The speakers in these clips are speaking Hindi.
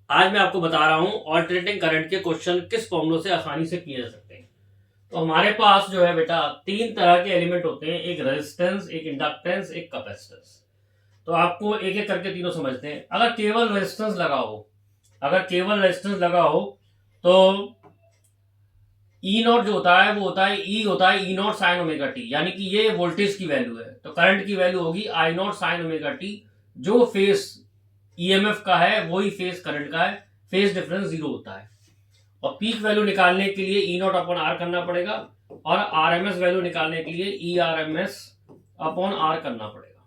आज मैं आपको बता रहा हूं ऑल्टरनेटिंग करंट के क्वेश्चन किस फॉर्मूले से आसानी से किए जा सकते हैं। तो हमारे पास जो है बेटा तीन तरह के एलिमेंट होते हैं, एक रेजिस्टेंस, एक इंडक्टेंस, एक कैपेसिटेंस। तो आपको एक एक करके तीनों समझते हैं। अगर केवल रेजिस्टेंस लगा हो, तो ई नॉट जो होता है वो होता है ई नॉट साइन ओमेगा टी, यानी कि ये वोल्टेज की वैल्यू है। तो करंट की वैल्यू होगी I nought sine omega T. जो फेस ईएमएफ का है वही फेस करंट का है, फेस डिफरेंस जीरो होता है। और पीक वैल्यू निकालने के लिए ई नॉट अपॉन आर करना पड़ेगा, और आरएमएस वैल्यू निकालने के लिए E R M S upon R करना पड़ेगा।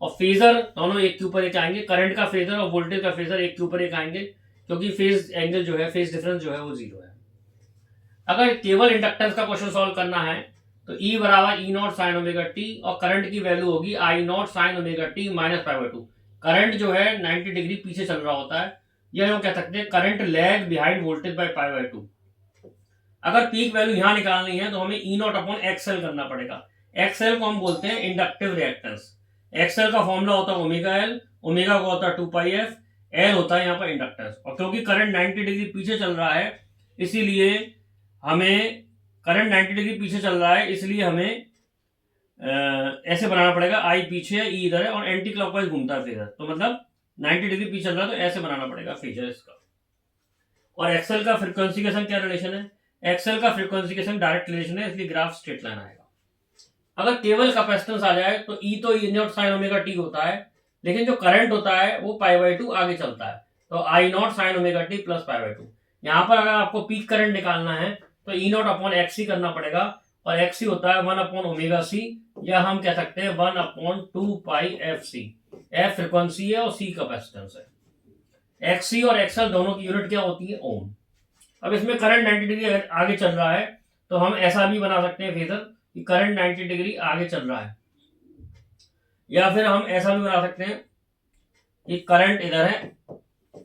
और फेजर दोनों एक के ऊपर एक आएंगे, करंट का फेजर और वोल्टेज का फेजर एक के ऊपर एक आएंगे, क्योंकि फेज एंगल जो है, फेज डिफरेंस जो है वो जीरो है। अगर केवल इंडक्टेंस का क्वेश्चन सॉल्व करना है तो ई बराबर E nought sine omega T, और करंट की वैल्यू होगी I nought sine omega T minus pi by two. Current जो है 90 डिग्री पीछे चल रहा होता है, यह हम कह सकते हैं current lag behind voltage by pi by to. अगर पीक वैल्यू यहां निकालनी है तो हमें ई नॉट अपॉन एक्सएल करना पड़ेगा। एक्सएल को हम बोलते हैं इंडक्टिव रिएक्टेंस। एक्सएल का फॉर्मूला होता है ओमेगा एल, ओमेगा को होता है 2 पाई एफ, एल होता है यहाँ पर इंडक्टेंस। और क्योंकि करंट 90 डिग्री पीछे चल रहा है, इसीलिए हमें करंट 90 डिग्री पीछे चल रहा है, इसलिए हमें ऐसे बनाना पड़ेगा, आई पीछे है, ई इधर है, और एंटी क्लॉकवाइज घूमता है फेजर। तो मतलब 90 डिग्री पीछे चल रहा है तो ऐसे बनाना पड़ेगा फेजर इसका। और एक्सेल का फ्रीक्वेंसी के संग क्या रिलेशन है? एक्सेल का फ्रीक्वेंसी के संग डायरेक्ट रिलेशन है, इसलिए ग्राफ स्ट्रेट लाइन आएगा। अगर केवल कैपेसिटेंस आ जाए तो ई तो E nought sine omega T होता है, लेकिन जो करंट होता है वो पाई बाई टू आगे चलता है, तो I nought sine omega T plus pi by two. यहाँ पर अगर आपको पीक करंट निकालना है तो E nought upon X C करना पड़ेगा, और एक्स सी होता है 1 अपॉन ओमेगा सी, या हम कह सकते हैं 1 अपॉन 2 पाई एफ सी। एफ फ्रिक्वेंसी है और सी कैपेसिटेंस है। एक्स सी और एक्सएल दोनों की यूनिट क्या होती है? ओम। अब इसमें करंट 90 डिग्री आगे चल रहा है, तो हम ऐसा भी बना सकते हैं फेजर कि करंट 90 डिग्री आगे चल रहा है, या फिर हम ऐसा भी बना सकते हैं कि करंट इधर है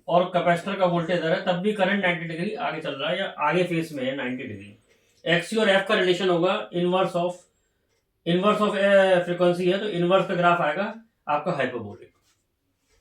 और कैपेसिटर का वोल्टेज इधर है, तब भी करंट 90 डिग्री आगे चल रहा है या आगे फेस में है 90 डिग्री। एक्स और एफ का रिलेशन होगा इनवर्स ऑफ फ्रीक्वेंसी है, तो इनवर्स का ग्राफ आएगा आपका हाइपरबोलिक।